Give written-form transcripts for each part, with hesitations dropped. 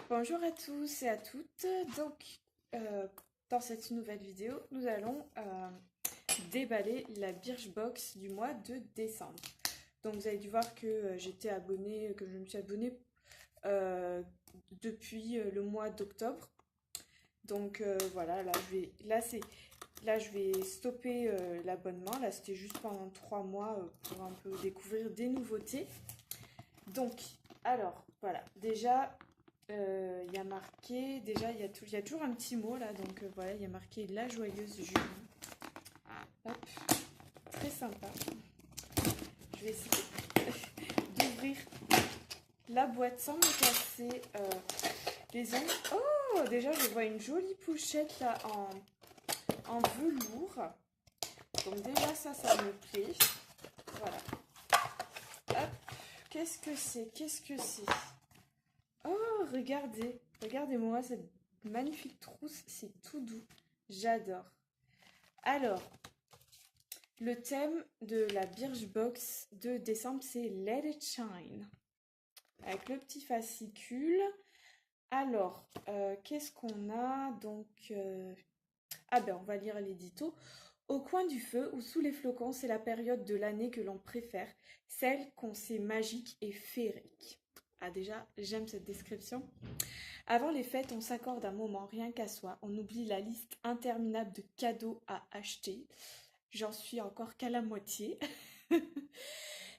Bonjour à tous et à toutes. Euh, dans cette nouvelle vidéo, nous allons déballer la Birchbox du mois de décembre. Donc, vous avez dû voir que j'étais abonnée, que je me suis abonnée euh, depuis le mois d'octobre. Donc, voilà, là, je vais stopper l'abonnement. Là, c'était juste pendant 3 mois pour un peu découvrir des nouveautés. Donc, alors, voilà, déjà. Il y a marqué, déjà il y a toujours un petit mot là, donc voilà, il y a marqué la joyeuse Julie. Hop, très sympa. Je vais essayer d'ouvrir la boîte sans me casser les ongles. Oh, déjà je vois une jolie pochette là en velours. Donc déjà ça me plaît. Voilà. Hop, qu'est-ce que c'est? Qu'est-ce que c'est? Oh, regardez. Regardez-moi cette magnifique trousse, c'est tout doux. J'adore. Alors, le thème de la Birchbox de décembre, c'est Let It Shine. Avec le petit fascicule. Alors, qu'est-ce qu'on a? Donc, ah ben, on va lire l'édito. Au coin du feu ou sous les flocons, c'est la période de l'année que l'on préfère, celle qu'on sait magique et féerique. Ah déjà, j'aime cette description. Avant les fêtes, on s'accorde un moment rien qu'à soi. On oublie la liste interminable de cadeaux à acheter. J'en suis encore qu'à la moitié.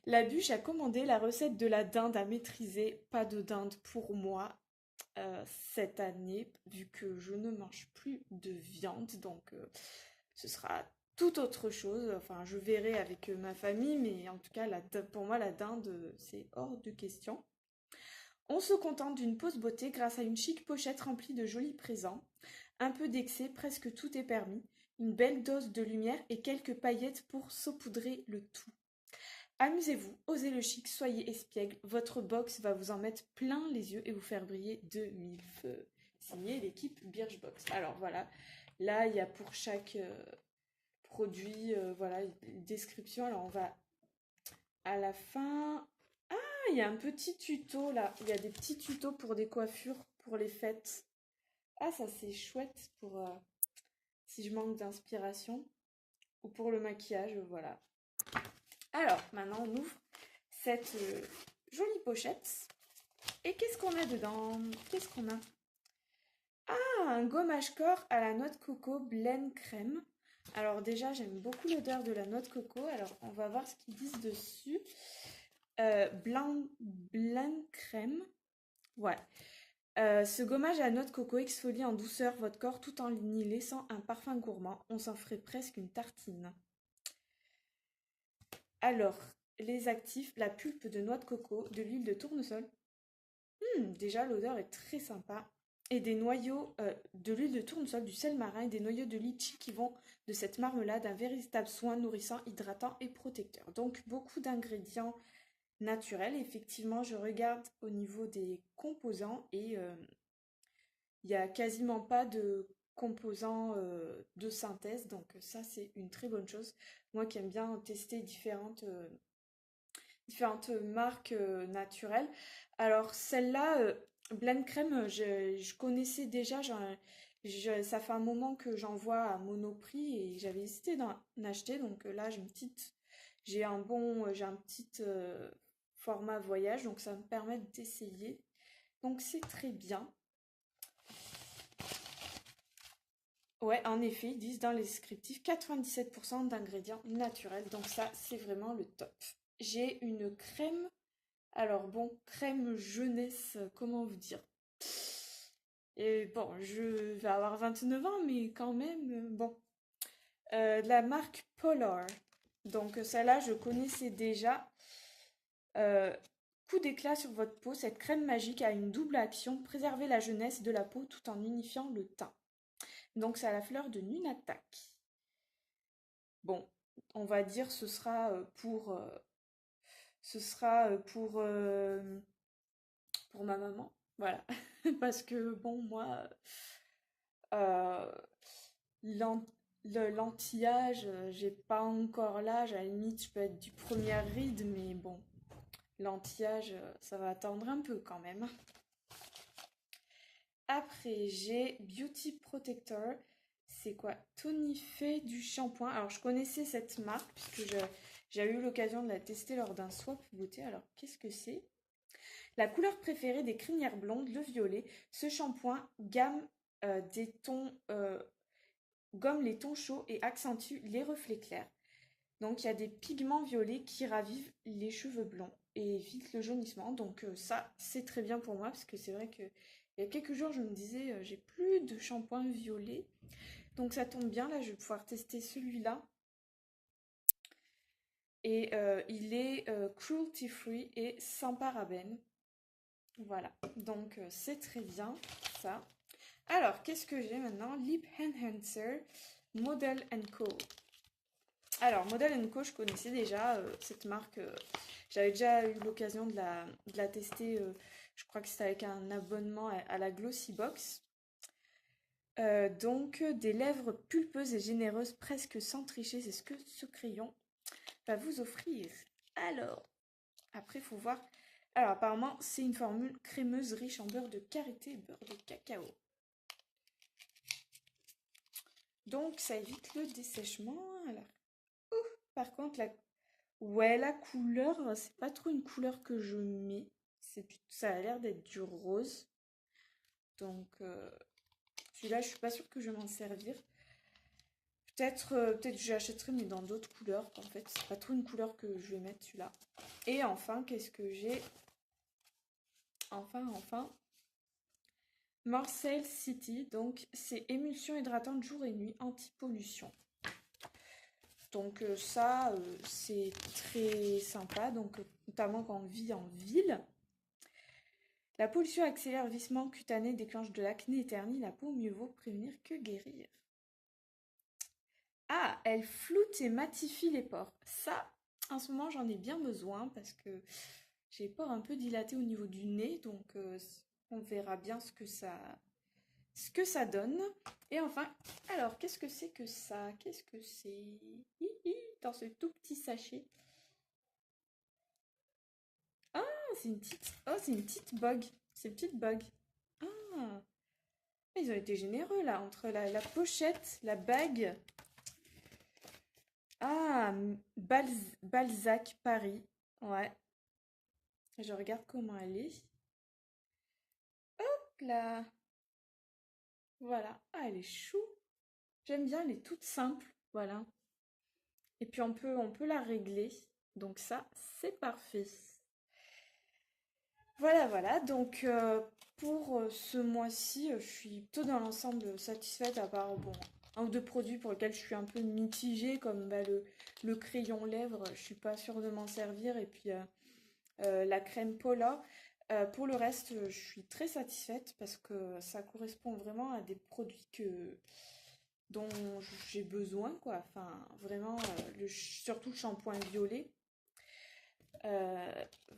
La bûche a commandé la recette de la dinde à maîtriser. Pas de dinde pour moi cette année, vu que je ne mange plus de viande. Donc ce sera tout autre chose. Enfin, je verrai avec ma famille, mais en tout cas, pour moi, la dinde, c'est hors de question. On se contente d'une pause beauté grâce à une chic pochette remplie de jolis présents. Un peu d'excès, presque tout est permis. Une belle dose de lumière et quelques paillettes pour saupoudrer le tout. Amusez-vous, osez le chic, soyez espiègle. Votre box va vous en mettre plein les yeux et vous faire briller de mille feux. Signé l'équipe Birchbox. Alors voilà, là il y a pour chaque produit, voilà, une description. Alors on va à la fin. Ah, il y a un petit tuto là. Il y a des petits tutos pour des coiffures pour les fêtes. Ah, ça c'est chouette pour si je manque d'inspiration ou pour le maquillage, voilà. Alors, maintenant on ouvre cette jolie pochette. Et qu'est-ce qu'on a dedans? Qu'est-ce qu'on a? Ah, un gommage corps à la noix de coco blend crème. Alors déjà, j'aime beaucoup l'odeur de la noix de coco. Alors, on va voir ce qu'ils disent dessus. Blend crème. Ouais. Ce gommage à noix de coco exfolie en douceur votre corps tout en y laissant un parfum gourmand. On s'en ferait presque une tartine. Alors, les actifs, la pulpe de noix de coco, de l'huile de tournesol. Déjà, l'odeur est très sympa. Et des noyaux de l'huile de tournesol, du sel marin et des noyaux de litchi qui vont de cette marmelade un véritable soin nourrissant, hydratant et protecteur. Donc, beaucoup d'ingrédients naturels. Effectivement, je regarde au niveau des composants et il n'y a quasiment pas de composants de synthèse. Donc, ça, c'est une très bonne chose. Moi qui aime bien tester différentes marques naturelles. Alors celle-là, Blend Crème, je connaissais déjà, ça fait un moment que j'en vois à Monoprix et j'avais hésité d'en acheter. Donc là, j'ai un petit format voyage, donc ça me permet d'essayer. Donc c'est très bien. Ouais, en effet, ils disent dans les descriptifs 97% d'ingrédients naturels. Donc ça, c'est vraiment le top. J'ai une crème. Alors bon, crème jeunesse, comment vous dire? Et bon, je vais avoir 29 ans, mais quand même, bon. De la marque Polar. Donc celle-là, je connaissais déjà. Euh, Coup d'éclat sur votre peau, cette crème magique a une double action, préserver la jeunesse de la peau tout en unifiant le teint. Donc c'est à la fleur de Nunatak. Bon, on va dire ce sera pour ma maman, voilà. Parce que bon, moi, euh, l'an- l'anti-âge, j'ai pas encore l'âge. À la limite, je peux être du premier ride, mais bon, l'anti-âge, ça va attendre un peu quand même. Après, j'ai Beauty Protector. C'est quoi? Tonifait du shampoing. Alors, je connaissais cette marque puisque j'ai eu l'occasion de la tester lors d'un swap beauté. Alors, qu'est-ce que c'est? La couleur préférée des crinières blondes, le violet. Ce shampoing des tons, gomme les tons chauds et accentue les reflets clairs. Donc, il y a des pigments violets qui ravivent les cheveux blonds et évitent le jaunissement. Donc, ça, c'est très bien pour moi parce que c'est vrai que il y a quelques jours, je me disais, j'ai plus de shampoing violet. Donc, ça tombe bien. Là, je vais pouvoir tester celui-là. Et il est cruelty free et sans parabènes. Voilà. Donc, c'est très bien ça. Alors, qu'est-ce que j'ai maintenant? Lip Enhancer Model Co. Alors, Model Co, je connaissais déjà cette marque. J'avais déjà eu l'occasion de la tester. Je crois que c'était avec un abonnement à la Glossy Box. Donc, des lèvres pulpeuses et généreuses, presque sans tricher. C'est ce que ce crayon va vous offrir. Alors, après, il faut voir. Alors, apparemment, c'est une formule crémeuse riche en beurre de karité et beurre de cacao. Donc, ça évite le dessèchement. Alors, par contre, la couleur, c'est pas trop une couleur que je mets. Ça a l'air d'être du rose. Donc, celui-là, je suis pas sûre que je vais m'en servir. Peut-être que j'achèterai, mais dans d'autres couleurs. En fait, c'est pas trop une couleur que je vais mettre, celui-là. Et enfin, qu'est-ce que j'ai? Enfin. Marseille City. Donc, c'est émulsion hydratante jour et nuit, anti-pollution. Donc ça, c'est très sympa, donc notamment quand on vit en ville. La pollution accélère le vieillissement cutané, déclenche de l'acné et ternit la peau, mieux vaut prévenir que guérir. Ah, elle floute et matifie les pores. Ça, en ce moment, j'en ai bien besoin parce que j'ai les pores un peu dilatés au niveau du nez, donc on verra bien ce que ça donne. Et enfin, alors, qu'est-ce que c'est que ça? Qu'est-ce que c'est dans ce tout petit sachet? Ah, c'est une petite... Oh, c'est une petite bug. C'est une petite bug. Ah, ils ont été généreux là, entre la pochette, la bague. Ah, Balzac Paris. Ouais. Je regarde comment elle est. Hop là. Voilà. Ah, elle est chou. J'aime bien, elle est toute simple. Voilà. Et puis on peut la régler. Donc ça, c'est parfait. Voilà. Donc pour ce mois-ci, je suis plutôt dans l'ensemble satisfaite, à part bon, un ou deux produits pour lesquels je suis un peu mitigée, comme le crayon lèvres, je suis pas sûre de m'en servir, et puis la crème Paula. Pour le reste, je suis très satisfaite parce que ça correspond vraiment à des produits dont j'ai besoin, quoi. Enfin, vraiment, surtout le shampoing violet.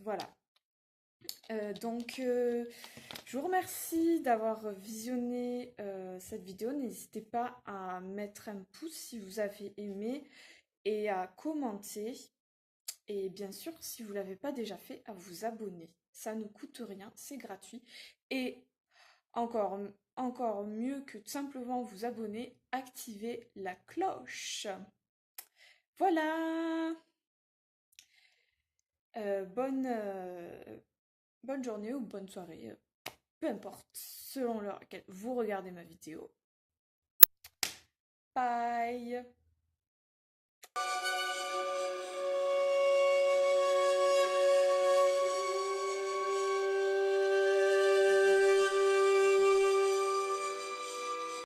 Voilà. Donc, je vous remercie d'avoir visionné cette vidéo. N'hésitez pas à mettre un pouce si vous avez aimé et à commenter. Et bien sûr, si vous ne l'avez pas déjà fait, à vous abonner. Ça ne coûte rien, c'est gratuit. Et encore mieux que de simplement vous abonner, activez la cloche. Voilà. Bonne journée ou bonne soirée. Peu importe, selon l'heure à laquelle vous regardez ma vidéo. Bye!